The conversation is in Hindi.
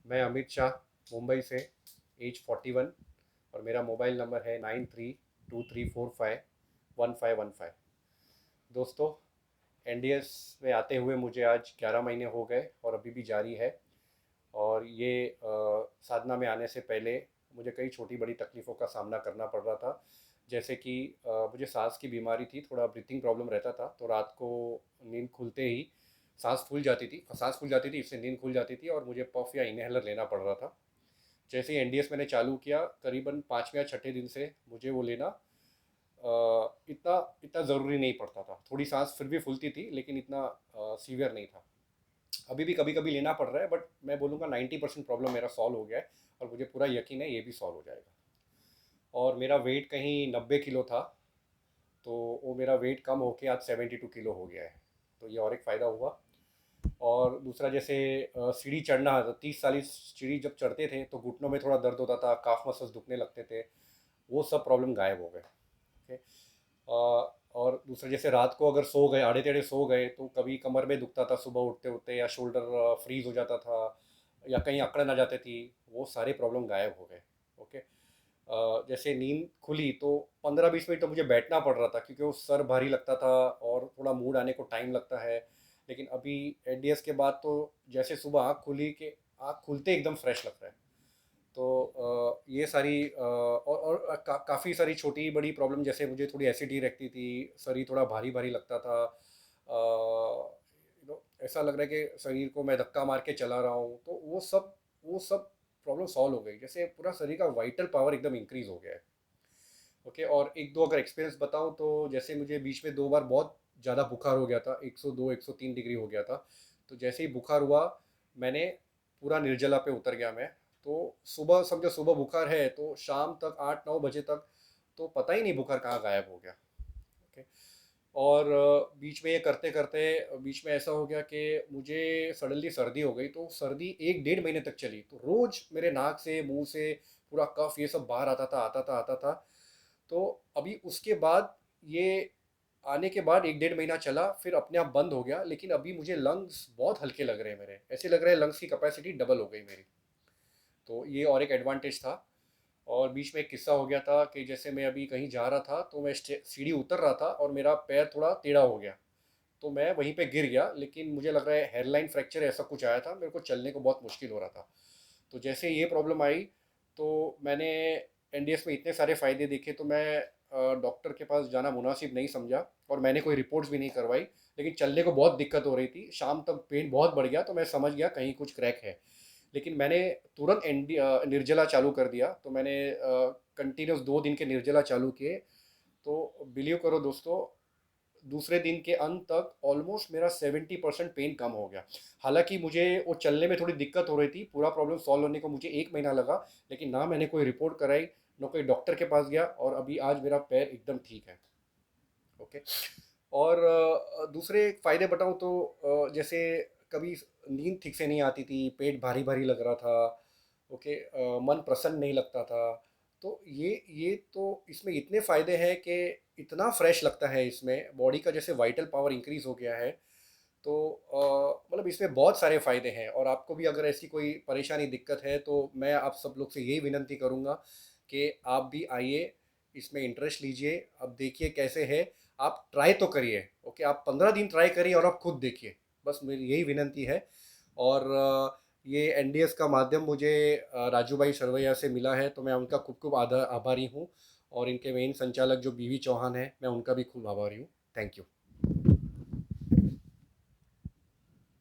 मैं अमित शाह, मुंबई से, एज 41, और मेरा मोबाइल नंबर है 9323451515। दोस्तों, एनडीएस में आते हुए मुझे आज 11 महीने हो गए और अभी भी जारी है। और ये साधना में आने से पहले मुझे कई छोटी बड़ी तकलीफ़ों का सामना करना पड़ रहा था। जैसे कि मुझे सांस की बीमारी थी, थोड़ा ब्रीथिंग प्रॉब्लम रहता था, तो रात को नींद खुलते ही सांस फूल जाती थी, इससे नींद खुल जाती थी और मुझे पफ या इनहेलर लेना पड़ रहा था। जैसे ही एनडीएस मैंने चालू किया, करीबन 5वें या 6ठे दिन से मुझे वो लेना इतना इतना ज़रूरी नहीं पड़ता था। थोड़ी सांस फिर भी फूलती थी, लेकिन इतना सीवियर नहीं था। अभी भी कभी कभी लेना पड़ रहा है, बट मैं बोलूँगा 90% प्रॉब्लम मेरा सॉल्व हो गया है, और मुझे पूरा यकीन है ये भी सॉल्व हो जाएगा। और मेरा वेट कहीं 90 किलो था, तो वो मेरा वेट कम होके आज 72 किलो हो गया है। तो ये और एक फ़ायदा हुआ। और दूसरा, जैसे सीढ़ी चढ़ना, तो 30 साल सीढ़ी जब चढ़ते थे तो घुटनों में थोड़ा दर्द होता था, काफ मसल्स दुखने लगते थे, वो सब प्रॉब्लम गायब हो गए। ओके। और दूसरा, जैसे रात को अगर सो गए, आड़े टेढ़े सो गए, तो कभी कमर में दुखता था सुबह उठते उठते, या शोल्डर फ्रीज हो जाता था, या कहीं अकड़न आ जाती थी, वो सारे प्रॉब्लम गायब हो गए। ओके। जैसे नींद खुली तो 15-20 मिनट तो मुझे बैठना पड़ रहा था, क्योंकि वो सर भारी लगता था और थोड़ा मूड आने को टाइम लगता है। लेकिन अभी एडीएस के बाद तो जैसे सुबह आँख खुलते एकदम फ्रेश लगता है। तो ये सारी काफ़ी सारी छोटी बड़ी प्रॉब्लम, जैसे मुझे थोड़ी एसिडिटी रहती थी, शरीर थोड़ा भारी भारी लगता था, ऐसा लग रहा है कि शरीर को मैं धक्का मार के चला रहा हूँ, तो वो सब प्रॉब्लम सॉल्व हो गई। जैसे पूरा शरीर का वाइटल पावर एकदम इंक्रीज हो गया है। ओके। और एक दो अगर एक्सपीरियंस बताऊँ, तो जैसे मुझे बीच में 2 बार बहुत ज़्यादा बुखार हो गया था, 102 103 डिग्री हो गया था। तो जैसे ही बुखार हुआ, मैंने पूरा निर्जला पे उतर गया मैं। तो सुबह समझो, सुबह बुखार है तो शाम तक 8-9 बजे तक तो पता ही नहीं बुखार कहाँ गायब हो गया। ओके। और बीच में ये करते करते बीच में ऐसा हो गया कि मुझे सडनली सर्दी हो गई, तो सर्दी 1-1.5 महीने तक चली, तो रोज़ मेरे नाक से मुंह से पूरा कफ ये सब बाहर आता था। तो अभी उसके बाद ये आने के बाद 1-1.5 महीना चला, फिर अपने आप बंद हो गया, लेकिन अभी मुझे लंग्स बहुत हल्के लग रहे हैं मेरे, ऐसे लग रहा है लंग्स की कैपेसिटी डबल हो गई मेरी। तो ये और एक एडवांटेज था। और बीच में एक किस्सा हो गया था कि जैसे मैं अभी कहीं जा रहा था, तो मैं सीढ़ी उतर रहा था और मेरा पैर थोड़ा टेढ़ा हो गया, तो मैं वहीं पे गिर गया, लेकिन मुझे लग रहा है हेयरलाइन फ्रैक्चर ऐसा कुछ आया था, मेरे को चलने को बहुत मुश्किल हो रहा था। तो जैसे ये प्रॉब्लम आई, तो मैंने एनडीएस में इतने सारे फ़ायदे देखे, तो मैं डॉक्टर के पास जाना मुनासिब नहीं समझा, और मैंने कोई रिपोर्ट्स भी नहीं करवाई। लेकिन चलने को बहुत दिक्कत हो रही थी, शाम तक पेन बहुत बढ़ गया, तो मैं समझ गया कहीं कुछ क्रैक है। लेकिन मैंने तुरंत निर्जला चालू कर दिया, तो मैंने कंटिन्यूस 2 दिन के निर्जला चालू किए। तो बिलीव करो दोस्तों, दूसरे दिन के अंत तक ऑलमोस्ट मेरा 70% पेन कम हो गया। हालांकि मुझे वो चलने में थोड़ी दिक्कत हो रही थी, पूरा प्रॉब्लम सॉल्व होने को मुझे 1 महीना लगा, लेकिन ना मैंने कोई रिपोर्ट कराई, ना कोई डॉक्टर के पास गया, और अभी आज मेरा पैर एकदम ठीक है। ओके। और दूसरे फ़ायदे बताऊँ तो जैसे कभी नींद ठीक से नहीं आती थी, पेट भारी भारी लग रहा था। ओके। मन प्रसन्न नहीं लगता था। तो ये तो इसमें इतने फ़ायदे हैं कि इतना फ्रेश लगता है, इसमें बॉडी का जैसे वाइटल पावर इंक्रीज़ हो गया है। तो मतलब इसमें बहुत सारे फ़ायदे हैं, और आपको भी अगर ऐसी कोई परेशानी दिक्कत है, तो मैं आप सब लोग से यही विनती करूँगा कि आप भी आइए, इसमें इंटरेस्ट लीजिए, अब देखिए कैसे है। आप ट्राई तो करिए। ओके, आप 15 दिन ट्राई करिए और आप खुद देखिए। बस मेरी यही विनती है। और ये एनडीएस का माध्यम मुझे राजू भाई सरवैया से मिला है, तो मैं उनका खूब खूब आभारी हूँ। और इनके मेन संचालक जो बीवी चौहान है, मैं उनका भी खूब आभारी हूँ। Thank you.